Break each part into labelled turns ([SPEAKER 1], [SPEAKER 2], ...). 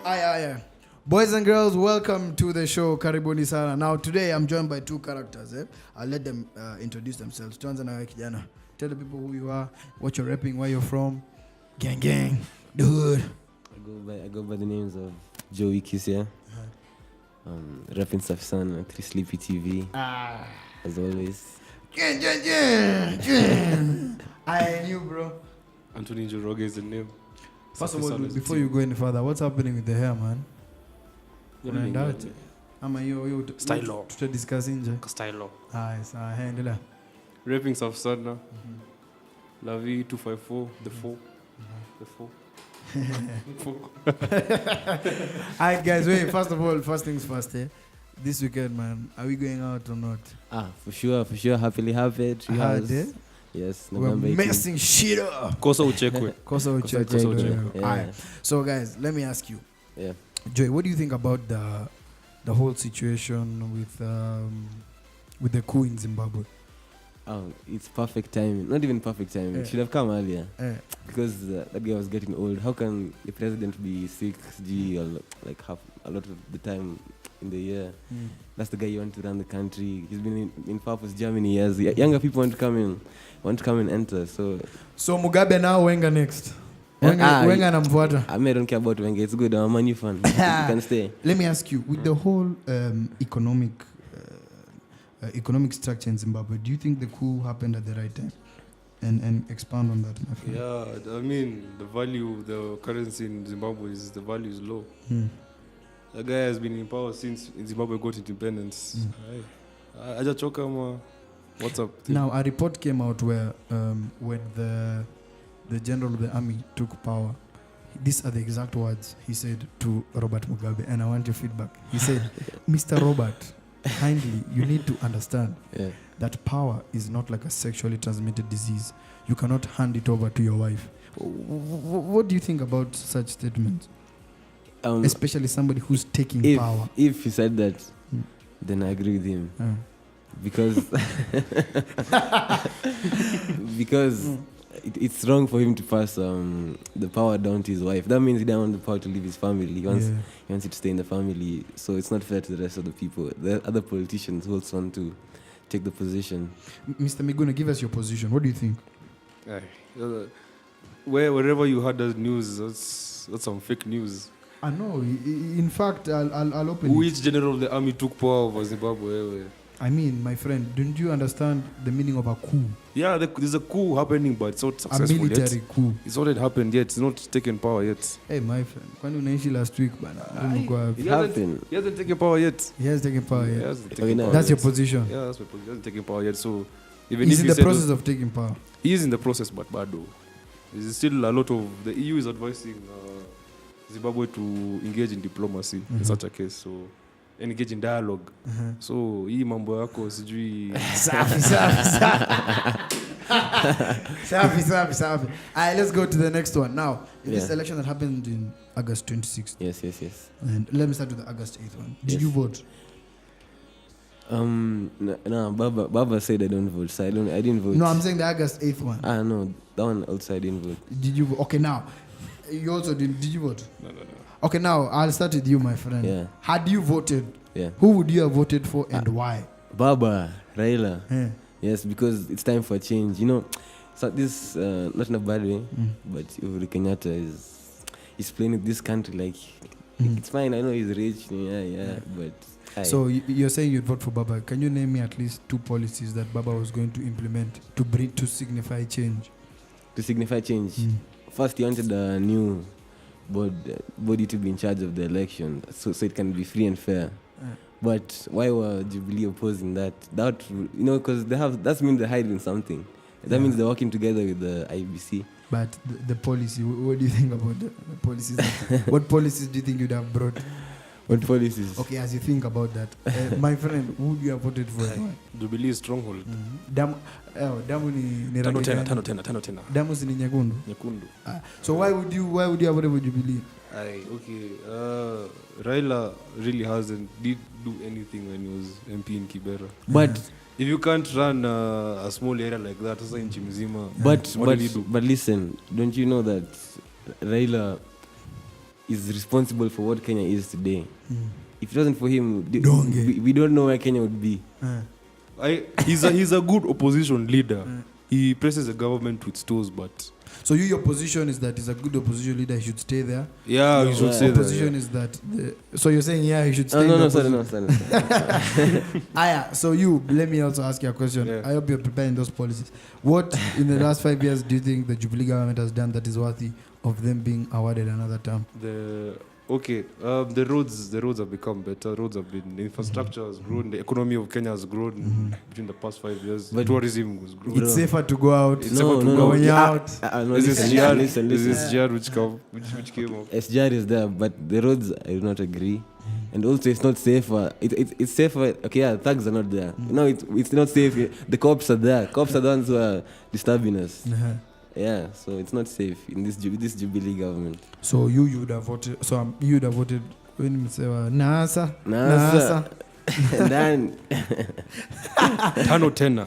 [SPEAKER 1] Aye. Boys and girls, welcome to the show. Karibuni sana. Now today I'm joined by two characters. I'll let them introduce themselves. Tuanza na wewe kijana. Tell the people who you are, what you're rapping, where you're from. Gang, the hood.
[SPEAKER 2] I go by the names of Joey Kisia. Rapping Stuff Son, 3 Sleepy TV. As always.
[SPEAKER 1] I knew, bro.
[SPEAKER 3] Anthony Njoroge is the name.
[SPEAKER 1] First of all, before you go any further, what's happening with the hair, man? Unaendaje? Ama hiyo
[SPEAKER 3] Style
[SPEAKER 1] tutadiscuss nje.
[SPEAKER 3] Style.
[SPEAKER 1] Sawa, endelea.
[SPEAKER 3] Rapping Stuff Son. La Vie 254, the 4. The 4.
[SPEAKER 1] Alright guys, wait, first things first, this weekend, man, are we going out or not?
[SPEAKER 2] For sure, happily happy. Yes, November 18th.
[SPEAKER 1] We're messing shit up.
[SPEAKER 3] Kosa uchekwe.
[SPEAKER 1] Alright, so guys, let me ask you.
[SPEAKER 2] Yeah.
[SPEAKER 1] Joy, what do you think about the whole situation with the coup in Zimbabwe?
[SPEAKER 2] It's perfect timing. Not even perfect timing. It should have come earlier. Because that guy was getting old. How can the president be 6G or like half a lot of the time in the year? That's the guy you want to run the country. He's been in power for Germany years. Younger people want to come and enter. So
[SPEAKER 1] Mugabe now, Wenger next. Wenger namfuata.
[SPEAKER 2] I don't care about Wenger. It's good. I'm a Man U fan. You can stay.
[SPEAKER 1] Let me ask you, with the whole economic structure in Zimbabwe, do you think the coup happened at the right time? And expand on that, my friend.
[SPEAKER 3] Yeah, I mean, the currency in Zimbabwe the value is low. The guy has been in power since Zimbabwe got independence. Ajachoka, what's up?
[SPEAKER 1] Now, a report came out where when the general of the army took power, these are the exact words he said to Robert Mugabe, and I want your feedback. He said, Mr. Robert, kindly, you need to understand that power is not like a sexually transmitted disease. You cannot hand it over to your wife. What do you think about such statements? Especially somebody who's taking power.
[SPEAKER 2] If he said that, then I agree with him. Because it's wrong for him to pass the power down to his wife. That means he doesn't want the power to leave his family. He wants it to stay in the family. So it's not fair to the rest of the people. The other politicians who also want to take the position.
[SPEAKER 1] Mr. Miguna, give us your position. What do you think?
[SPEAKER 3] Wherever you heard that news, that's some fake news.
[SPEAKER 1] I know. In fact, I'll open
[SPEAKER 3] Which general of the army took power over Zimbabwe?
[SPEAKER 1] I mean, my friend, don't you understand the meaning of a coup?
[SPEAKER 3] Yeah, there's a coup happening, but it's not successful yet.
[SPEAKER 1] A military coup.
[SPEAKER 3] It's not happened yet. It's not taken power yet.
[SPEAKER 1] Hey, my friend, when you mentioned last week,
[SPEAKER 3] he hasn't taken power yet.
[SPEAKER 1] He has taken power yet.
[SPEAKER 3] That's
[SPEAKER 1] your position.
[SPEAKER 3] Yeah, that's my position. He hasn't taken power yet. So
[SPEAKER 1] even he's in the process of taking power.
[SPEAKER 3] He is in the process, but bad though. There's still a lot of the EU is advising Zimbabwe to engage in diplomacy in such a case. So engage in dialogue. So hii mambo yako sijui
[SPEAKER 1] safi. Alright, let's go to the next one. Now, this election that happened in August 26th.
[SPEAKER 2] Yes.
[SPEAKER 1] And let me start with the August 8th one. Did you vote?
[SPEAKER 2] No, Baba said I don't vote, so I didn't vote.
[SPEAKER 1] No, I'm saying the August 8th one.
[SPEAKER 2] No, that one also I didn't vote.
[SPEAKER 1] Did you vote? Okay, now, you also did you vote?
[SPEAKER 3] No.
[SPEAKER 1] Okay, now, I'll start with you, my friend.
[SPEAKER 2] Yeah.
[SPEAKER 1] Had you voted,
[SPEAKER 2] yeah,
[SPEAKER 1] who would you have voted for and why?
[SPEAKER 2] Baba, Raila.
[SPEAKER 1] Yeah.
[SPEAKER 2] Yes, because it's time for a change. You know, so this, not in a bad way, but Uhuru Kenyatta is playing with this country like, it's fine, I know he's rich, but...
[SPEAKER 1] So you're saying you'd vote for Baba. Can you name me at least 2 policies that Baba was going to implement to signify change?
[SPEAKER 2] To signify change? First, he wanted a new body to be in charge of the election, so it can be free and fair. But why were Jubilee opposing that? Because that means they're hiding something. That means they're working together with the IBC. But
[SPEAKER 1] the policy, what do you think about the policies? What policies do you think you'd have brought?
[SPEAKER 2] What policies?
[SPEAKER 1] Okay, as you think about that, my friend, who would you have voted for?
[SPEAKER 3] Jubilee stronghold.
[SPEAKER 1] Damu ni
[SPEAKER 3] tano tena.
[SPEAKER 1] Damu ni nyekundu. So why would you have voted for Jubilee?
[SPEAKER 3] Raila really did do anything when he was MP in Kibera.
[SPEAKER 2] But
[SPEAKER 3] if you can't run a small area like that, sasa nchi mzima.
[SPEAKER 2] But listen, don't you know that Raila is responsible for what Kenya is today. If it wasn't for him,
[SPEAKER 1] Donge.
[SPEAKER 2] we don't know where Kenya would be.
[SPEAKER 3] He's a good opposition leader. He presses the government with tools, but
[SPEAKER 1] So your position is that he's a good opposition leader, he should stay there?
[SPEAKER 3] yeah, he should say that.
[SPEAKER 1] Opposition is that... so you're saying, he should stay
[SPEAKER 2] No,
[SPEAKER 1] in
[SPEAKER 2] sorry.
[SPEAKER 1] So let me also ask you a question.
[SPEAKER 3] Yeah.
[SPEAKER 1] I hope you're preparing those policies. What, in the last 5 years, do you think the Jubilee government has done that is worthy of them being awarded another term?
[SPEAKER 3] The roads have become better. Roads have been, the infrastructure has grown, the economy of Kenya has grown between the past 5 years.
[SPEAKER 2] But
[SPEAKER 3] tourism has grown.
[SPEAKER 1] It's safer to go out.
[SPEAKER 3] It's safer to go
[SPEAKER 1] Going out.
[SPEAKER 2] Listen.
[SPEAKER 3] This is SGR which came up.
[SPEAKER 2] SGR is there, but the roads, I do not agree. And also, it's not safer. It's safer. Okay, yeah, thugs are not there. No, it's not safe. The cops are there. Cops are the ones who are disturbing us. Yeah, so it's not safe in this Jubilee government.
[SPEAKER 1] So you would have voted. So you would have voted when you say NASA.
[SPEAKER 2] And then
[SPEAKER 3] Tano Tena.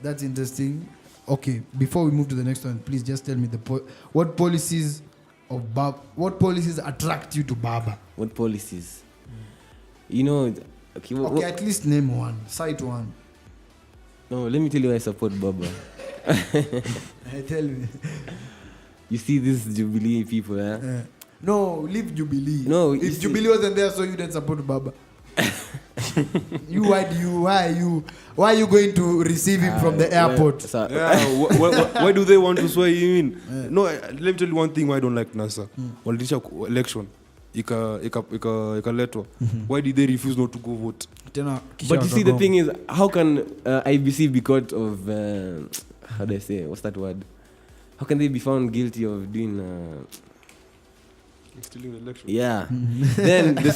[SPEAKER 1] That's interesting. Okay, before we move to the next one, please just tell me what policies attract you to Baba?
[SPEAKER 2] What policies? You know,
[SPEAKER 1] okay, at least name one. Cite one.
[SPEAKER 2] No, let me tell you, I support Baba.
[SPEAKER 1] Tell me.
[SPEAKER 2] You see these Jubilee people,
[SPEAKER 1] No, leave Jubilee.
[SPEAKER 2] No,
[SPEAKER 1] if Jubilee wasn't there, so you didn't support Baba. Why are you going to receive him from the airport?
[SPEAKER 3] Why do they want to swear him in? No, let me tell you one thing why I don't like NASA. Walitisha election ikaletwa. Why did they refuse not to go vote?
[SPEAKER 2] But you see, the thing is, how can IBC be caught of how do I say, what's that word? How can they be found guilty of doing
[SPEAKER 3] stealing the election?
[SPEAKER 2] Yeah. Then the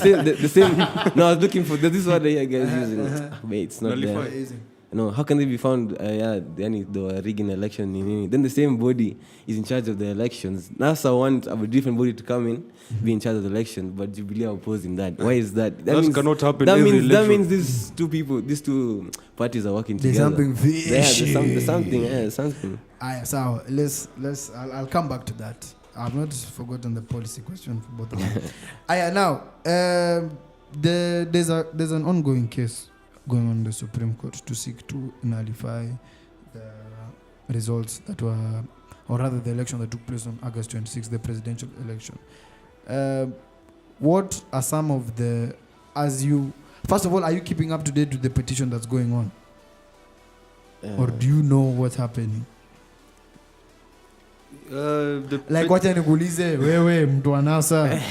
[SPEAKER 2] same. No, I was looking for this word I hear guys using. Wait, it's not there. No, how can they be found? They were rigging election. Then the same body is in charge of the elections. NASA want a different body to come in, be in charge of the election, but Jubilee are opposing that. Why is that?
[SPEAKER 3] That cannot happen.
[SPEAKER 2] That means these two parties are working together.
[SPEAKER 1] There's something fishy.
[SPEAKER 2] There's something.
[SPEAKER 1] So I'll come back to that. I've not forgotten the policy question for both of them. Now, there's an ongoing case going on in the Supreme Court to seek to nullify the results that were, or rather the election that took place on August 26th, the presidential election. What are some of the, first of all, are you keeping up to date with the petition that's going on? Or do you know what's happening? Like wacha nikuulize wewe mtu wa NASA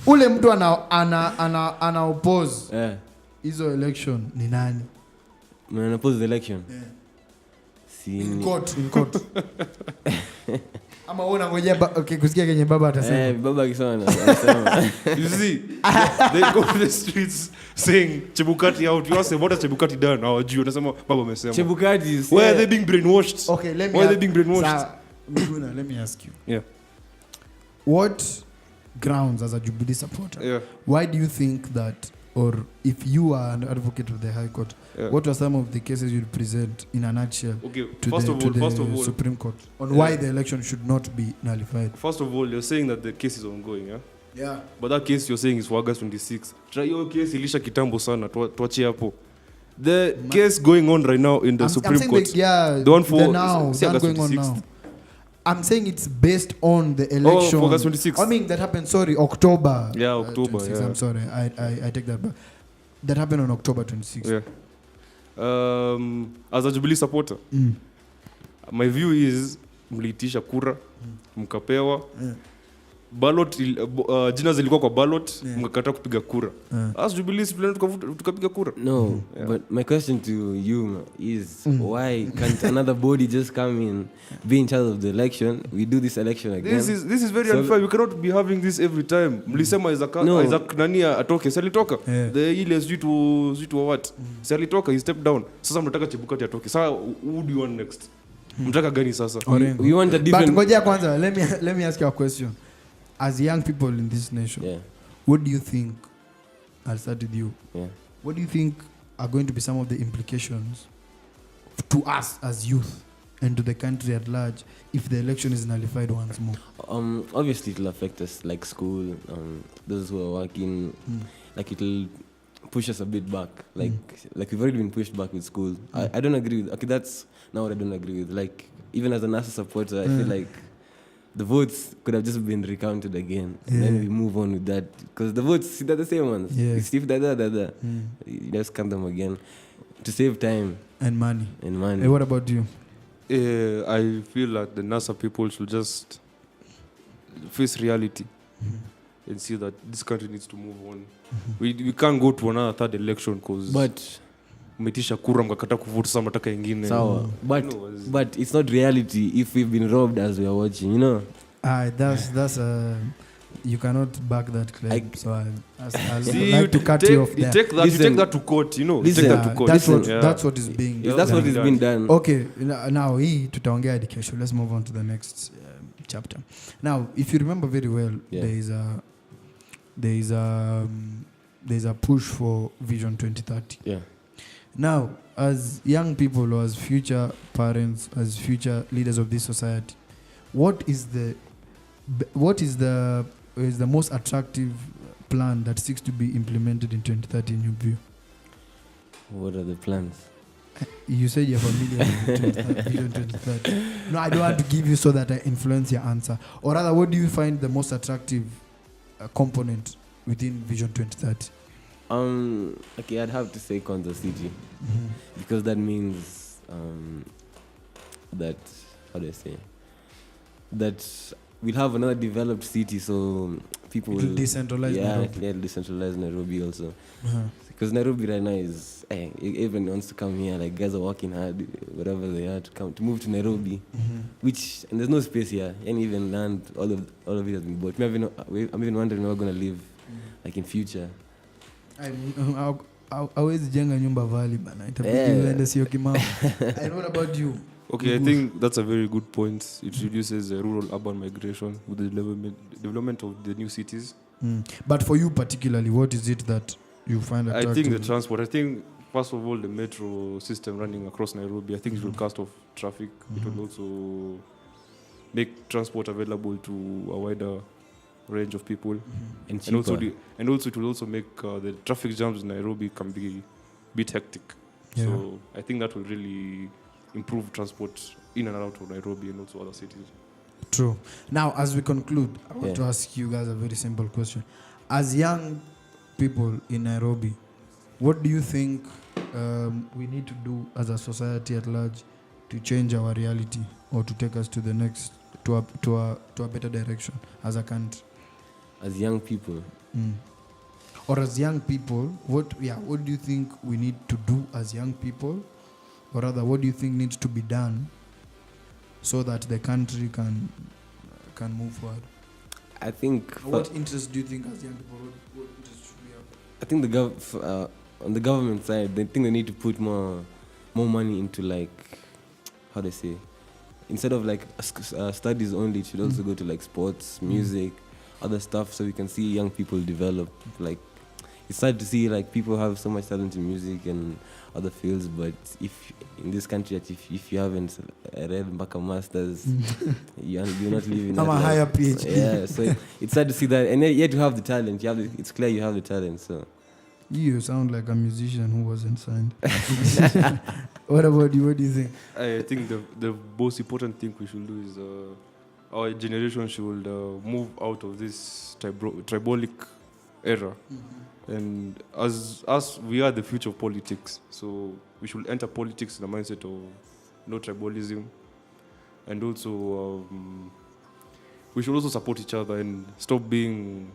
[SPEAKER 1] ule mtu ana oppose hizo election ni nani?
[SPEAKER 2] Mna oppose the election?
[SPEAKER 1] In court. Ama wewe unangojea kusikia kenye baba atasema?
[SPEAKER 2] Baba akisema anasema.
[SPEAKER 3] You see, they go to the streets saying Chebukati out. You ask them what has Chebukati done? Hawajui, wanasema baba amesema.
[SPEAKER 2] Chebukati.
[SPEAKER 3] Why are they being brainwashed?
[SPEAKER 1] Okay,
[SPEAKER 3] why are they being brainwashed?
[SPEAKER 1] Miguna, let me ask you.
[SPEAKER 3] Yeah.
[SPEAKER 1] What grounds as a Jubilee supporter? Why do you think that, or if you are an advocate of the High Court, what are some of the cases you'd present in a nutshell to the Supreme Court on why the election should not be nullified?
[SPEAKER 3] First of all, you're saying that the case is ongoing, yeah?
[SPEAKER 1] Yeah.
[SPEAKER 3] But that case you're saying is for August 26th. Try your case ilisha kitambo sana, tuachie hapo. The case going on right now in the Supreme Court.
[SPEAKER 1] The one for August 26th. I'm saying it's based on the election.
[SPEAKER 3] August 26th.
[SPEAKER 1] I mean, that happened, October.
[SPEAKER 3] Yeah, October.
[SPEAKER 1] 26th, I'm sorry. I take that back. That happened on October 26th.
[SPEAKER 3] Yeah. As a Jubilee supporter, my view is mliitisha kura, mkapewa. Ballot, jina zilikuwa kwa ballot, mkakataa kupiga kura. As Jubilee tukapiga kura.
[SPEAKER 2] No, but my question to you is why can't another body just come in, be in charge of the election? We do this election again.
[SPEAKER 3] This is very unfair. We cannot be having this every time. Mlisema Isaac nani atoke. Si alitoka. The ile zitu what? Si alitoka, he stepped down. Sasa mnataka Chebukati atoke. Sasa who do you want next? Mtaka gani sasa?
[SPEAKER 2] We want a different.
[SPEAKER 1] But ngoja kwanza, let me ask you a question. As young people in this nation, what do you think, I'll start with you, what do you think are going to be some of the implications to us as youth and to the country at large if the election is nullified once more?
[SPEAKER 2] Obviously, it'll affect us, like school, those who are working, like it'll push us a bit back. Like we've already been pushed back with school. I don't agree with, okay, that's now what I don't agree with. Like, even as a NASA supporter, I feel like the votes could have just been recounted again. And then we move on with that. Because the votes, they're the same ones.
[SPEAKER 1] Yeah.
[SPEAKER 2] If you just count them again to save time.
[SPEAKER 1] And money.
[SPEAKER 2] Hey,
[SPEAKER 1] what about you?
[SPEAKER 3] I feel like the NASA people should just face reality and see that this country needs to move on. We can't go to another third election because umetisha kura mkakata kuvuta sasa mataka ingine.
[SPEAKER 2] Sawa. But it's not reality if we've been robbed as we are watching, you know.
[SPEAKER 1] That's you cannot back that claim. I'll
[SPEAKER 3] See,
[SPEAKER 1] like to cut you off there.
[SPEAKER 3] You take that to court, you know.
[SPEAKER 2] Listen,
[SPEAKER 3] you take that to court.
[SPEAKER 1] That's what is being
[SPEAKER 2] If that's what is being done.
[SPEAKER 1] Okay, now tutaongea education. Let's move on to the next chapter. Now, if you remember very well, there is a push for Vision 2030.
[SPEAKER 2] Yeah.
[SPEAKER 1] Now, as young people or as future parents, as future leaders of this society, what is the most attractive plan that seeks to be implemented in 2030 in your view?
[SPEAKER 2] What are the plans?
[SPEAKER 1] You said you're familiar with Vision 2030. No, I don't want to give you so that I influence your answer. Or rather, what do you find the most attractive component within Vision 2030?
[SPEAKER 2] Okay, I'd have to say Kansas City. Because that means that, how do I say? That we'll have another developed city, so people will
[SPEAKER 1] decentralize Nairobi.
[SPEAKER 2] Yeah, decentralize Nairobi also. Because Nairobi right now is, everyone wants to come here. Like, guys are working hard, whatever they are, to move to Nairobi. And there's no space here. And even land, all of it has been bought. I'm even wondering where we're gonna live, like in future. Hawezi jenga nyumba valley bana, itabidi uende sio kimao. And what about you?
[SPEAKER 3] Okay, I think that's a very good point. It reduces rural-urban migration with the development of the new cities.
[SPEAKER 1] But for you particularly, what is it that you find attractive?
[SPEAKER 3] I think the transport. I think, first of all, the metro system running across Nairobi, I think it will cut off traffic. It will also make transport available to a wider range of people.
[SPEAKER 2] And
[SPEAKER 3] also it will also make the traffic jams in Nairobi can be a bit hectic. So I think that will really improve transport in and out of Nairobi and also other cities.
[SPEAKER 1] True. Now, as we conclude, I want to ask you guys a very simple question. As young people in Nairobi, what do you think we need to do as a society at large to change our reality or to take us to the next, to a better direction as a country?
[SPEAKER 2] As young people.
[SPEAKER 1] Or as young people, what do you think we need to do as young people? Or rather, what do you think needs to be done so that the country can move forward?
[SPEAKER 2] I think...
[SPEAKER 1] What interest do you think as young people, what interest should we have?
[SPEAKER 2] I think on the government side, they think they need to put more money into, like, how do I say? Instead of like studies only, it should also go to like sports, music, other stuff, so we can see young people develop. Like, it's sad to see like people have so much talent in music and other fields, but if in this country, if you haven't read Mbaka Masters, you're not living.
[SPEAKER 1] I'm a higher PhD.
[SPEAKER 2] Yeah, so it's sad to see that, and yet you have the talent. It's clear you have the talent. So
[SPEAKER 1] you sound like a musician who wasn't signed. What about you? What do you think?
[SPEAKER 3] I think the most important thing we should do is our generation should move out of this tribalic era. And as we are the future of politics, so we should enter politics in the mindset of no tribalism, and also we should also support each other and stop being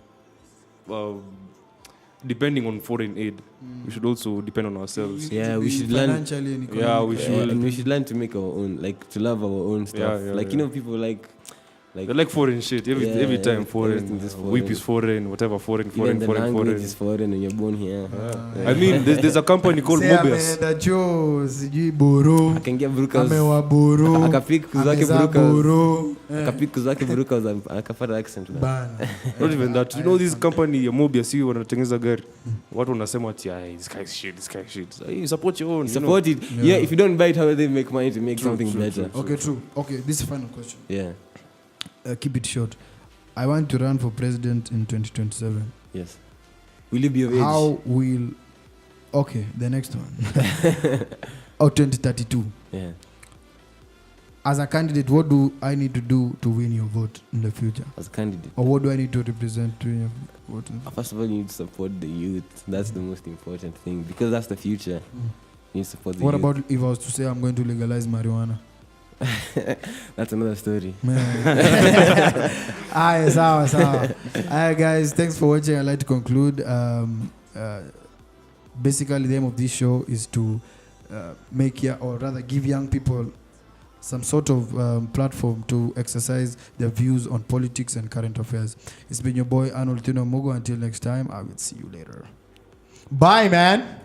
[SPEAKER 3] depending on foreign aid. We should also depend on ourselves.
[SPEAKER 2] We should learn
[SPEAKER 1] financially and
[SPEAKER 3] we should
[SPEAKER 2] and we should learn to make our own, like to love our own stuff. Like you know, people like Like,
[SPEAKER 3] They like foreign shit. Every time foreign.
[SPEAKER 2] everything is
[SPEAKER 3] Whip is foreign. Whatever foreign.
[SPEAKER 2] even the language is foreign when you're born here.
[SPEAKER 3] I mean, there's a company called
[SPEAKER 1] Say
[SPEAKER 3] Mobius.
[SPEAKER 1] ameenda choo sijui boro
[SPEAKER 2] Akaingia Brukas.
[SPEAKER 1] amewa boro
[SPEAKER 2] Akapik kuzake
[SPEAKER 1] amezaa
[SPEAKER 2] Brukas.
[SPEAKER 1] boro
[SPEAKER 2] Akapik kuzake Brukas akapata accent.
[SPEAKER 1] bana.
[SPEAKER 3] Not even that. You know this company ya Mobius, hiyo wanatengeneza gari. Watu wanasema ati this guy's shit. So, you support your own.
[SPEAKER 2] Support it. Yeah, if you don't buy it, how will they make money to make something better?
[SPEAKER 1] Okay, true. Okay, this is the final question.
[SPEAKER 2] Yeah.
[SPEAKER 1] Keep it short. I want to run for president in 2027.
[SPEAKER 2] Yes. Will you be of age?
[SPEAKER 1] How will... Okay, the next one. 2032.
[SPEAKER 2] Yeah.
[SPEAKER 1] As a candidate, what do I need to do to win your vote in the future?
[SPEAKER 2] As a candidate.
[SPEAKER 1] Or what do I need to represent to win your vote?
[SPEAKER 2] First of all, you need to support the youth. That's the most important thing because that's the future. You need to support the
[SPEAKER 1] What
[SPEAKER 2] youth.
[SPEAKER 1] about if I was to say I'm going to legalize marijuana?
[SPEAKER 2] That's another story.
[SPEAKER 1] Sawa. Alright, guys, thanks for watching. I'd like to conclude. Basically, the aim of this show is to give young people some sort of platform to exercise their views on politics and current affairs. It's been your boy Arnold Tino Mogo. Until next time, I will see you later. Bye, man.